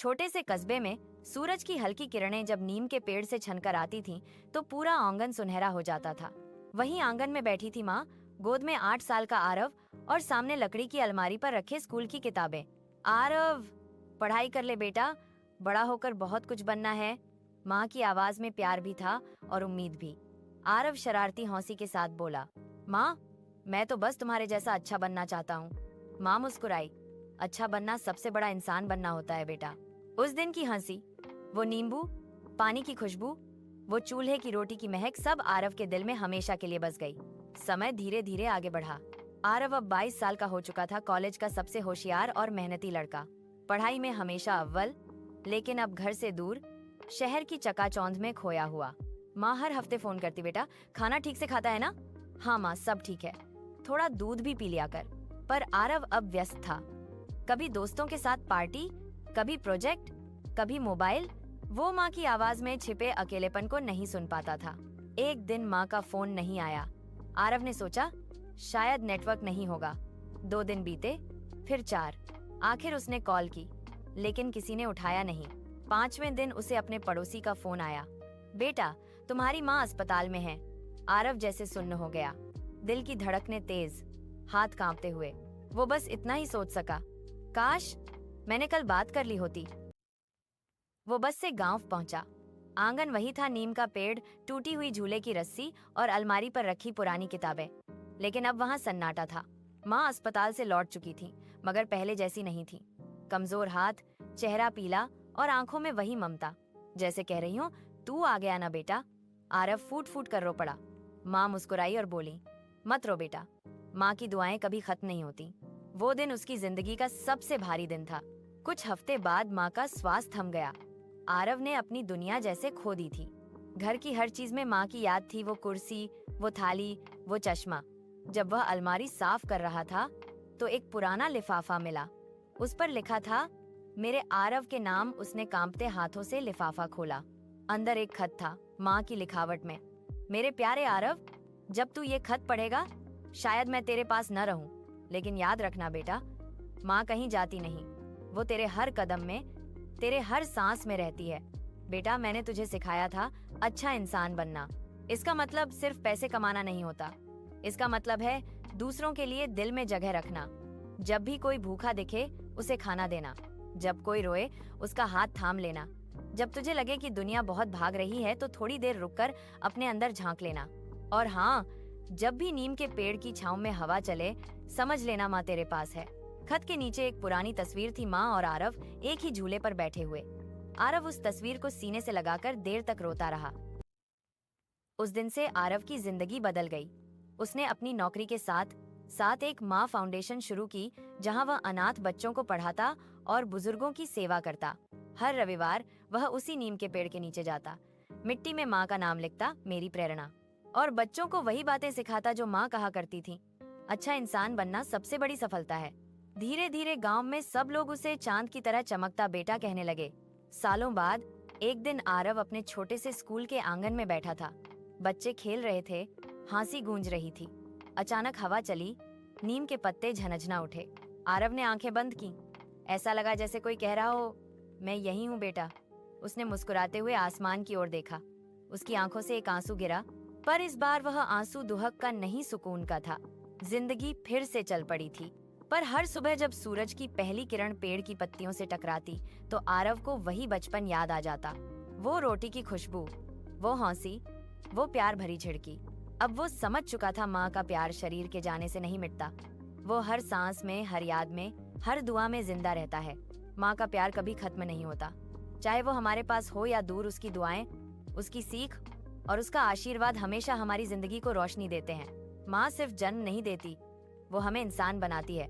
छोटे से कस्बे में सूरज की हल्की किरणें जब नीम के पेड़ से छनकर आती थीं, तो पूरा आंगन सुनहरा हो जाता था। वहीं आंगन में बैठी थी माँ, गोद में 8 साल का आरव और सामने लकड़ी की अलमारी पर रखे स्कूल की किताबें। आरव, पढ़ाई कर ले बेटा, बड़ा होकर बहुत कुछ बनना है। माँ की आवाज में प्यार भी था और उम्मीद भी। आरव शरारती हौंसी के साथ बोला, माँ, मैं तो बस तुम्हारे जैसा अच्छा बनना चाहता हूँ। माँ मुस्कुराई, अच्छा बनना सबसे बड़ा इंसान बनना होता है बेटा। उस दिन की हंसी, वो नींबू पानी की खुशबू, वो चूल्हे की रोटी की महक, सब आरव के दिल में हमेशा के लिए बस गई। समय धीरे धीरे आगे बढ़ा। आरव अब 22 साल का हो चुका था, कॉलेज का सबसे होशियार और मेहनती लड़का, पढ़ाई में हमेशा अव्वल, लेकिन अब घर से दूर, शहर की चकाचौंध में खोया हुआ। माँ हर हफ्ते फोन करती, बेटा खाना ठीक से खाता है ना? हाँ माँ, सब ठीक है, थोड़ा दूध भी पी लिया कर। पर आरव अब व्यस्त था, कभी दोस्तों के साथ पार्टी, कभी प्रोजेक्ट, कभी मोबाइल। वो माँ की आवाज में छिपे अकेलेपन को नहीं सुन पाता था। एक दिन माँ का फोन नहीं आया। आरव ने सोचा शायद नेटवर्क नहीं होगा। 2 दिन बीते, फिर 4। आखिर उसने कॉल की, लेकिन किसी ने उठाया नहीं। 5वें दिन उसे अपने पड़ोसी का फोन आया, बेटा तुम्हारी माँ अस्पताल में है। आरव जैसे सुन्न हो गया, दिल की धड़कनें तेज, हाथ कांपते हुए। वो बस इतना ही सोच सका, काश मैंने कल बात कर ली होती। वो बस से गांव पहुंचा। आंगन वही था, नीम का पेड़, टूटी हुई झूले की रस्सी और अलमारी पर रखी पुरानी किताबें। लेकिन अब वहां सन्नाटा था। माँ अस्पताल से लौट चुकी थी, मगर पहले जैसी नहीं थी। कमजोर हाथ, चेहरा पीला और आंखों में वही ममता, जैसे कह रही हूँ तू आ गया ना बेटा। आरव फूट फूट कर रो पड़ा। माँ मुस्कुराई और बोली, मत रो बेटा, माँ की दुआएं कभी खत्म नहीं होती। वो दिन उसकी जिंदगी का सबसे भारी दिन था। कुछ हफ्ते बाद माँ का श्वास थम गया। आरव ने अपनी दुनिया जैसे खो दी थी। घर की हर चीज में माँ की याद थी, वो कुर्सी, वो थाली, वो चश्मा। जब वह अलमारी साफ कर रहा था, तो एक पुराना लिफाफा मिला। उस पर लिखा था, मेरे आरव के नाम। उसने कांपते हाथों से लिफाफा खोला। अंदर एक खत था, माँ की लिखावट में, मेरे प्यारे आरव, जब तू ये खत पढ़ेगा शायद मैं तेरे पास न रहूं, लेकिन याद रखना बेटा, माँ कहीं जाती नहीं, वो तेरे हर कदम में, तेरे हर सांस में रहती है। बेटा मैंने तुझे सिखाया था अच्छा इंसान बनना। इसका मतलब सिर्फ पैसे कमाना नहीं होता, इसका मतलब है दूसरों के लिए दिल में जगह रखना। जब भी कोई भूखा दिखे उसे खाना देना, जब कोई रोए उसका हाथ थाम लेना, जब तुझे लगे कि दुनिया बहुत भाग रही है तो थोड़ी देर रुककर अपने अंदर झांक लेना। और हाँ, जब भी नीम के पेड़ की छांव में हवा चले, समझ लेना माँ तेरे पास है। खत के नीचे एक पुरानी तस्वीर थी, माँ और आरव एक ही झूले पर बैठे हुए। आरव उस तस्वीर को सीने से लगाकर देर तक रोता रहा। उस दिन से आरव की जिंदगी बदल गई। उसने अपनी नौकरी के साथ साथ एक माँ फाउंडेशन शुरू की, जहाँ वह अनाथ बच्चों को पढ़ाता और बुजुर्गों की सेवा करता। हर रविवार वह उसी नीम के पेड़ के नीचे जाता, मिट्टी में माँ का नाम लिखता, मेरी प्रेरणा, और बच्चों को वही बातें सिखाता जो माँ कहा करती थी, अच्छा इंसान बनना सबसे बड़ी सफलता है। धीरे धीरे गांव में सब लोग उसे चांद की तरह चमकता बेटा कहने लगे। सालों बाद एक दिन आरव अपने छोटे से स्कूल के आंगन में बैठा था। बच्चे खेल रहे थे, हंसी गूंज रही थी। अचानक हवा चली, नीम के पत्ते झनझना उठे। आरव ने आंखें बंद की, ऐसा लगा जैसे कोई कह रहा हो, मैं यही हूँ बेटा। उसने मुस्कुराते हुए आसमान की ओर देखा। उसकी आंखों से एक आंसू गिरा, पर इस बार वह आंसू दुहक का नहीं, सुकून का था। जिंदगी फिर से चल पड़ी थी। पर हर सुबह जब सूरज की पहली किरण पेड़ की पत्तियों से टकराती, तो आरव को वही बचपन याद आ जाता। वो रोटी की खुशबू, वो हंसी, वो प्यार भरी झिड़की। अब वो समझ चुका था, माँ का प्यार शरीर के जाने से नहीं मिटता, वो हर सांस में, हर याद में, हर दुआ में जिंदा रहता है। माँ का प्यार कभी खत्म नहीं होता, चाहे वो हमारे पास हो या दूर। उसकी दुआएं, उसकी सीख और उसका आशीर्वाद हमेशा हमारी जिंदगी को रोशनी देते हैं। माँ सिर्फ जन्म नहीं देती, वो हमें इंसान बनाती है।